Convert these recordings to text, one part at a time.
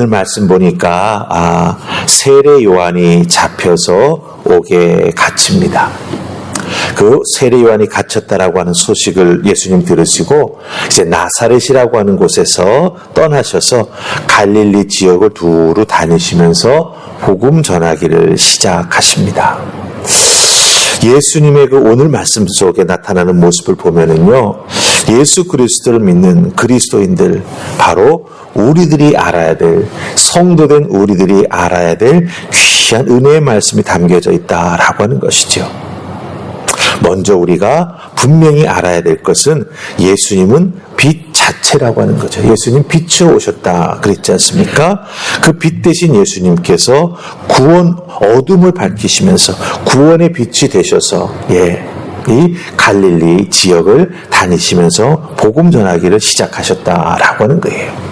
오늘 말씀 보니까 세례 요한이 잡혀서 옥에 갇힙니다. 그 세례 요한이 갇혔다라고 하는 소식을 예수님 들으시고 이제 나사렛이라고 하는 곳에서 떠나셔서 갈릴리 지역을 두루 다니시면서 복음 전하기를 시작하십니다. 예수님의 그 오늘 말씀 속에 나타나는 모습을 보면은요, 예수 그리스도를 믿는 그리스도인들, 바로 우리들이 알아야 될, 성도된 우리들이 알아야 될 귀한 은혜의 말씀이 담겨져 있다라고 하는 것이죠. 먼저 우리가 분명히 알아야 될 것은 예수님은 빛 자체라고 하는 거죠. 예수님 빛으로 오셨다 그랬지 않습니까? 그 빛 대신 예수님께서 어둠을 밝히시면서 구원의 빛이 되셔서 이 갈릴리 지역을 다니시면서 복음 전하기를 시작하셨다라고 하는 거예요.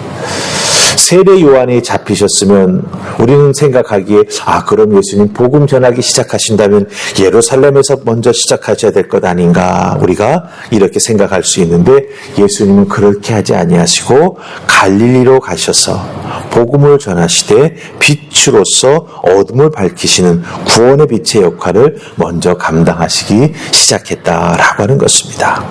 세례 요한이 잡히셨으면 우리는 생각하기에 그럼 예수님 복음 전하기 시작하신다면 예루살렘에서 먼저 시작하셔야 될 것 아닌가, 우리가 이렇게 생각할 수 있는데, 예수님은 그렇게 하지 아니하시고 갈릴리로 가셔서 복음을 전하시되 빛으로서 어둠을 밝히시는 구원의 빛의 역할을 먼저 감당하시기 시작했다라고 하는 것입니다.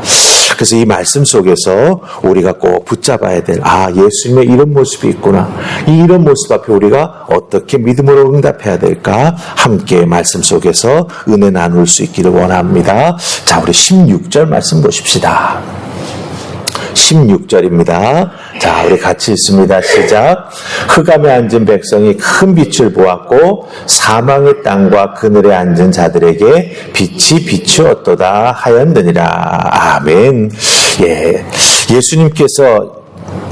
그래서 이 말씀 속에서 우리가 꼭 붙잡아야 될, 예수님의 이런 모습이 있구나, 이런 모습 앞에 우리가 어떻게 믿음으로 응답해야 될까, 함께 말씀 속에서 은혜 나눌 수 있기를 원합니다. 자, 우리 16절 말씀 보십시다. 16절입니다. 자, 우리 같이 읽습니다. 시작. 흑암에 앉은 백성이 큰 빛을 보았고 사망의 땅과 그늘에 앉은 자들에게 빛이 비추었도다 하였느니라. 아멘. 예수님께서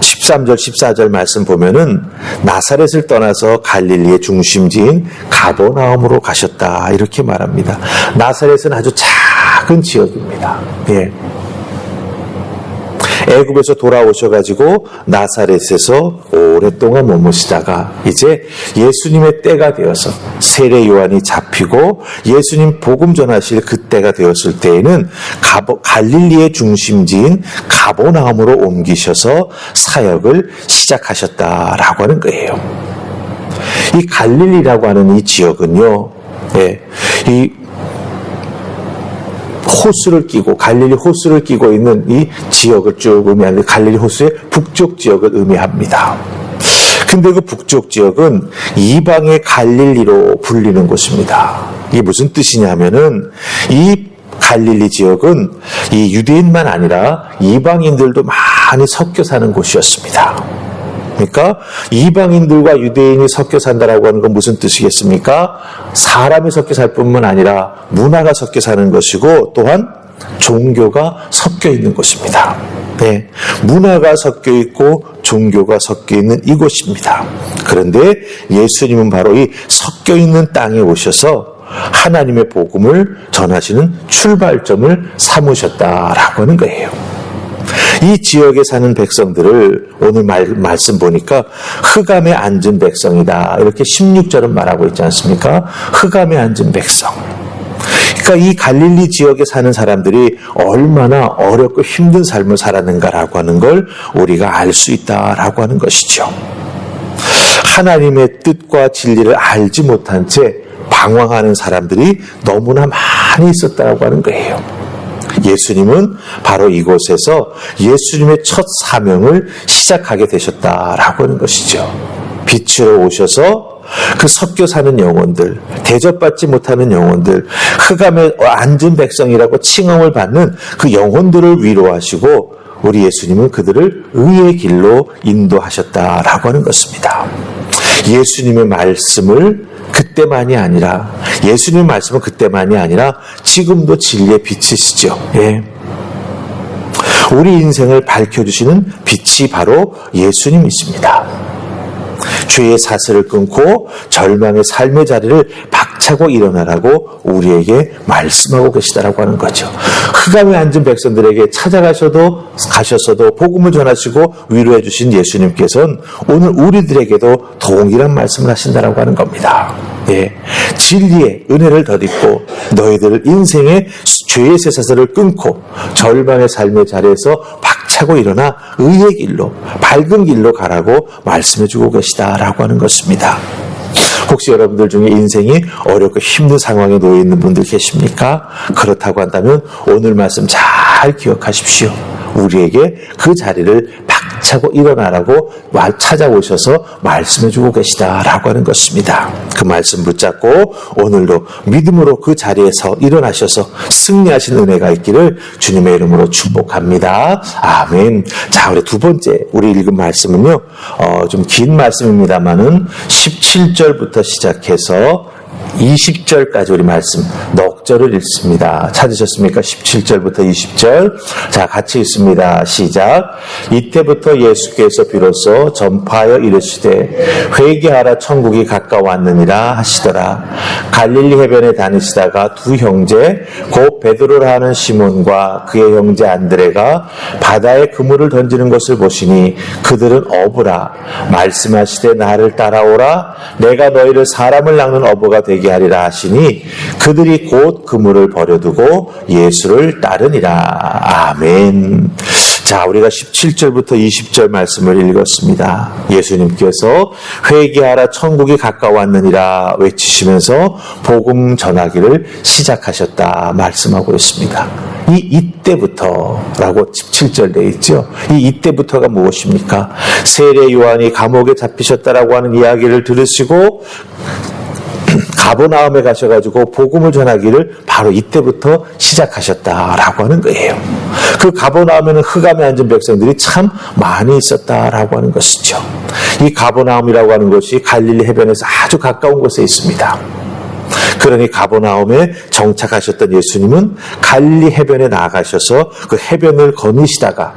13절, 14절 말씀 보면은 나사렛을 떠나서 갈릴리의 중심지인 가버나움으로 가셨다, 이렇게 말합니다. 나사렛은 아주 작은 지역입니다. 애굽에서 돌아오셔가지고 나사렛에서 오랫동안 머무시다가 이제 예수님의 때가 되어서 세례 요한이 잡히고 예수님 복음 전하실 그때가 되었을 때에는 갈릴리의 중심지인 가버나움으로 옮기셔서 사역을 시작하셨다라고 하는 거예요. 이 갈릴리라고 하는 이 지역은요, 이 호수를 끼고, 갈릴리 호수를 끼고 있는 이 지역을 쭉 의미하는데, 갈릴리 호수의 북쪽 지역을 의미합니다. 근데 그 북쪽 지역은 이방의 갈릴리로 불리는 곳입니다. 이게 무슨 뜻이냐면은, 이 갈릴리 지역은 이 유대인만 아니라 이방인들도 많이 섞여 사는 곳이었습니다. 그러니까 이방인들과 유대인이 섞여 산다라고 하는 건 무슨 뜻이겠습니까? 사람이 섞여 살 뿐만 아니라 문화가 섞여 사는 것이고, 또한 종교가 섞여 있는 곳입니다. 문화가 섞여 있고 종교가 섞여 있는 이곳입니다. 그런데 예수님은 바로 이 섞여 있는 땅에 오셔서 하나님의 복음을 전하시는 출발점을 삼으셨다라고 하는 거예요. 이 지역에 사는 백성들을 오늘 말씀 보니까 흑암에 앉은 백성이다, 이렇게 16절은 말하고 있지 않습니까? 흑암에 앉은 백성. 그러니까 이 갈릴리 지역에 사는 사람들이 얼마나 어렵고 힘든 삶을 살았는가라고 하는 걸 우리가 알 수 있다라고 하는 것이죠. 하나님의 뜻과 진리를 알지 못한 채 방황하는 사람들이 너무나 많이 있었다라고 하는 거예요. 예수님은 바로 이곳에서 예수님의 첫 사명을 시작하게 되셨다라고 하는 것이죠. 빛으로 오셔서 그 섞여 사는 영혼들, 대접받지 못하는 영혼들, 흑암에 앉은 백성이라고 칭함을 받는 그 영혼들을 위로하시고, 우리 예수님은 그들을 의의 길로 인도하셨다라고 하는 것입니다. 예수님의 말씀을 그때만이 아니라, 예수님의 말씀은 그때만이 아니라 지금도 진리의 빛이시죠. 우리 인생을 밝혀주시는 빛이 바로 예수님이십니다. 죄의 사슬을 끊고 절망의 삶의 자리를 박차고 일어나라고 우리에게 말씀하고 계시다라고 하는 거죠. 흑암에 앉은 백성들에게 가셔서도 복음을 전하시고 위로해 주신 예수님께서는 오늘 우리들에게도 동일한 말씀을 하신다라고 하는 겁니다. 예, 진리의 은혜를 덧입고 너희들 인생의 죄의 쇠사슬을 끊고 절망의 삶의 자리에서 박차고 일어나 의의 길로, 밝은 길로 가라고 말씀해 주고 계시다라고 하는 것입니다. 혹시 여러분들 중에 인생이 어렵고 힘든 상황에 놓여 있는 분들 계십니까? 그렇다고 한다면 오늘 말씀 잘 기억하십시오. 우리에게 그 자리를 박차고 일어나라고 찾아오셔서 말씀해주고 계시다라고 하는 것입니다. 그 말씀 붙잡고 오늘도 믿음으로 그 자리에서 일어나셔서 승리하신 은혜가 있기를 주님의 이름으로 축복합니다. 아멘. 자, 우리 두 번째 우리 읽은 말씀은요, 좀 긴 말씀입니다만은 17절부터 시작해서 20절까지 우리 말씀 넉 절을 읽습니다. 찾으셨습니까? 17절부터 20절. 자, 같이 읽습니다. 시작. 이때부터 예수께서 비로소 전파하여 이르시되 회개하라 천국이 가까웠느니라 하시더라. 갈릴리 해변에 다니시다가 두 형제 곧 베드로라 하는 시몬과 그의 형제 안드레가 바다에 그물을 던지는 것을 보시니 그들은 어부라. 말씀하시되 나를 따라오라. 내가 너희를 사람을 낚는 어부가 되게 하리라 하시니 그들이 곧 그물을 버려두고 예수를 따르니라. 아멘. 자, 우리가 17절부터 20절 말씀을 읽었습니다. 예수님께서 회개하라 천국이 가까웠느니라 외치시면서 복음 전하기를 시작하셨다 말씀하고 있습니다. 이때부터라고 17절 되어 있죠. 이때부터가 무엇입니까? 세례 요한이 감옥에 잡히셨다라고 하는 이야기를 들으시고 가버나움에 가셔가지고 복음을 전하기를 바로 이때부터 시작하셨다라고 하는 거예요. 그 가버나움에는 흑암에 앉은 백성들이 참 많이 있었다라고 하는 것이죠. 이 가버나움이라고 하는 것이 갈릴리 해변에서 아주 가까운 곳에 있습니다. 그러니 가버나움에 정착하셨던 예수님은 갈릴리 해변에 나가셔서 그 해변을 거니시다가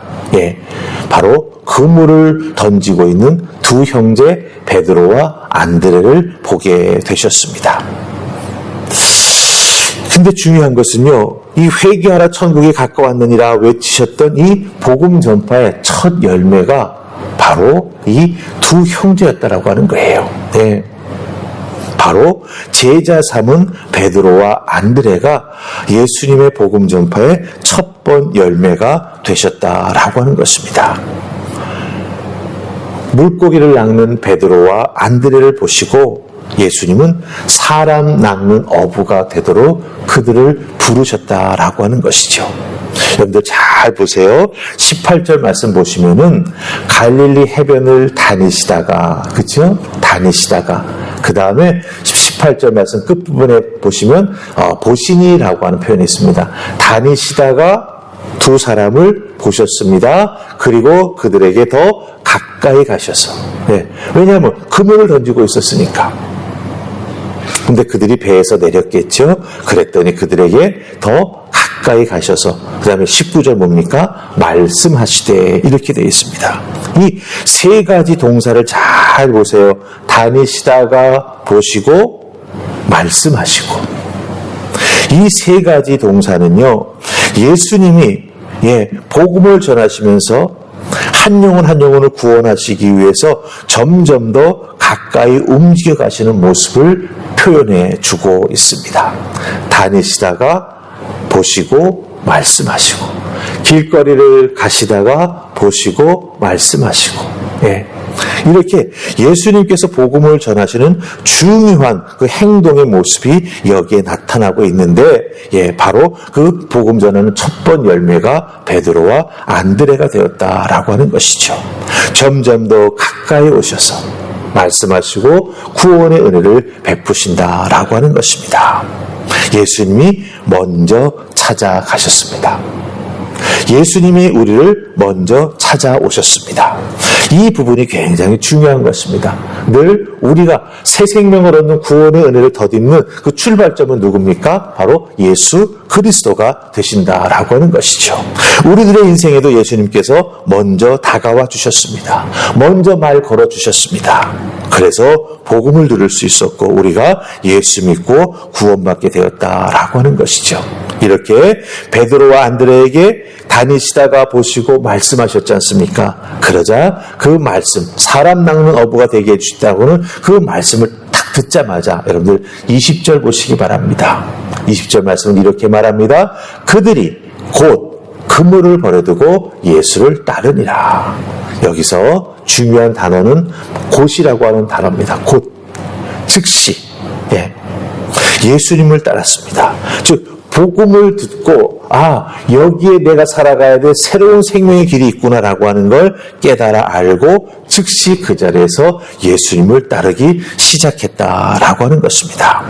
바로 그물을 던지고 있는 두 형제 베드로와 안드레를 보게 되셨습니다. 근데 중요한 것은요, 이 회개하라 천국이 가까웠느니라 외치셨던 이 복음 전파의 첫 열매가 바로 이 두 형제였다라고 하는 거예요. 네. 바로 제자 삼은 베드로와 안드레가 예수님의 복음 전파의 첫 번 열매가 되셨다라고 하는 것입니다. 물고기를 낚는 베드로와 안드레를 보시고 예수님은 사람 낚는 어부가 되도록 그들을 부르셨다라고 하는 것이죠. 여러분들 잘 보세요. 18절 말씀 보시면은 갈릴리 해변을 다니시다가, 그렇죠? 다니시다가 그 다음에 18절 말씀 끝부분에 보시면 보시니라고 하는 표현이 있습니다. 다니시다가 두 사람을 보셨습니다. 그리고 그들에게 더 가까이 가셔서. 왜냐하면 그물을 던지고 있었으니까. 근데 그들이 배에서 내렸겠죠. 그랬더니 그들에게 더 가까이 가셔서 그 다음에 19절 뭡니까? 말씀하시되 이렇게 되어 있습니다. 이 세 가지 동사를 잘 보세요. 다니시다가 보시고 말씀하시고. 이 세 가지 동사는요, 예수님이 복음을 전하시면서 한 영혼 한 영혼을 구원하시기 위해서 점점 더 가까이 움직여 가시는 모습을 표현해 주고 있습니다. 다니시다가 보시고 말씀하시고, 길거리를 가시다가 보시고 말씀하시고, 이렇게 예수님께서 복음을 전하시는 중요한 그 행동의 모습이 여기에 나타나고 있는데, 바로 그 복음 전하는 첫 번 열매가 베드로와 안드레가 되었다라고 하는 것이죠. 점점 더 가까이 오셔서 말씀하시고 구원의 은혜를 베푸신다라고 하는 것입니다. 예수님이 먼저 찾아가셨습니다. 예수님이 우리를 먼저 찾아오셨습니다. 이 부분이 굉장히 중요한 것입니다. 늘 우리가 새 생명을 얻는 구원의 은혜를 덧입는 그 출발점은 누굽니까? 바로 예수 그리스도가 되신다라고 하는 것이죠. 우리들의 인생에도 예수님께서 먼저 다가와 주셨습니다. 먼저 말 걸어 주셨습니다. 그래서 복음을 들을 수 있었고 우리가 예수 믿고 구원받게 되었다라고 하는 것이죠. 이렇게 베드로와 안드레에게 다니시다가 보시고 말씀하셨지 않습니까? 그러자 그 말씀, 사람 낚는 어부가 되게 해주시다고는 그 말씀을 딱 듣자마자 여러분들 20절 보시기 바랍니다. 20절 말씀은 이렇게 말합니다. 그들이 곧 그물을 버려두고 예수를 따르니라. 여기서 중요한 단어는 곧이라고 하는 단어입니다. 곧, 즉시. 예수님을 따랐습니다. 즉 복음을 듣고 여기에 내가 살아가야 될 새로운 생명의 길이 있구나라고 하는 걸 깨달아 알고 즉시 그 자리에서 예수님을 따르기 시작했다라고 하는 것입니다.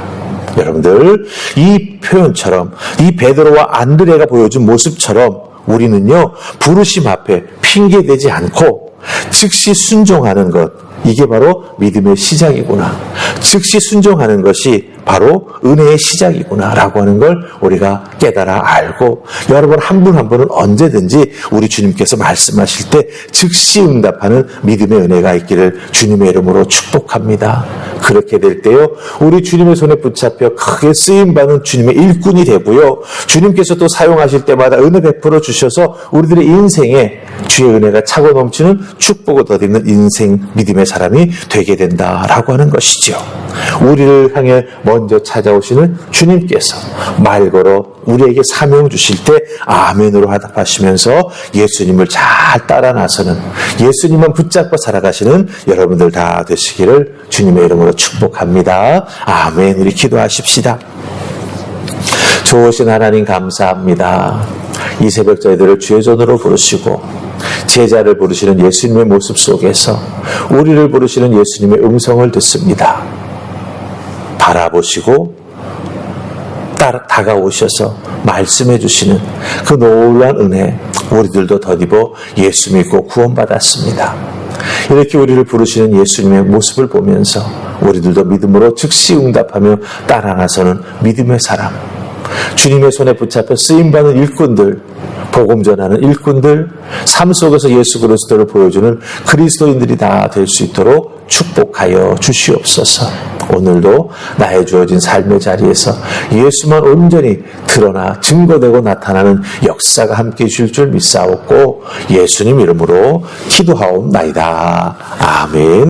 여러분들, 이 표현처럼 이 베드로와 안드레가 보여준 모습처럼 우리는요, 부르심 앞에 핑계대지 않고 즉시 순종하는 것, 이게 바로 믿음의 시작이구나. 즉시 순종하는 것이 바로 은혜의 시작이구나 라고 하는 걸 우리가 깨달아 알고, 여러분 한 분 한 분은 언제든지 우리 주님께서 말씀하실 때 즉시 응답하는 믿음의 은혜가 있기를 주님의 이름으로 축복합니다. 그렇게 될 때요, 우리 주님의 손에 붙잡혀 크게 쓰임받는 주님의 일꾼이 되고요, 주님께서 또 사용하실 때마다 은혜 베풀어 주셔서 우리들의 인생에 주의 은혜가 차고 넘치는 축복을 덧입는 인생 믿음의 사람이 되게 된다라고 하는 것이죠. 우리를 향해 먼저 찾아오시는 주님께서 말 걸어 우리에게 사명 주실 때 아멘으로 화답하시면서 예수님을 잘 따라 나서는, 예수님만 붙잡고 살아가시는 여러분들 다 되시기를 주님의 이름으로 축복합니다. 아멘. 우리 기도하십시다. 좋으신 하나님 감사합니다. 이 새벽 저희들을 주의 손으로 부르시고 제자를 부르시는 예수님의 모습 속에서 우리를 부르시는 예수님의 음성을 듣습니다. 바라보시고 다가오셔서 말씀해 주시는 그 놀라운 은혜, 우리들도 덧입어 예수 믿고 구원받았습니다. 이렇게 우리를 부르시는 예수님의 모습을 보면서 우리들도 믿음으로 즉시 응답하며 따라 나서는 믿음의 사람, 주님의 손에 붙잡혀 쓰임받는 일꾼들, 복음 전하는 일꾼들, 삶 속에서 예수 그리스도를 보여주는 그리스도인들이 다 될 수 있도록 축복하여 주시옵소서. 오늘도 나의 주어진 삶의 자리에서 예수만 온전히 드러나 증거되고 나타나는 역사가 함께 해주실 줄 믿사옵고 예수님 이름으로 기도하옵나이다. 아멘.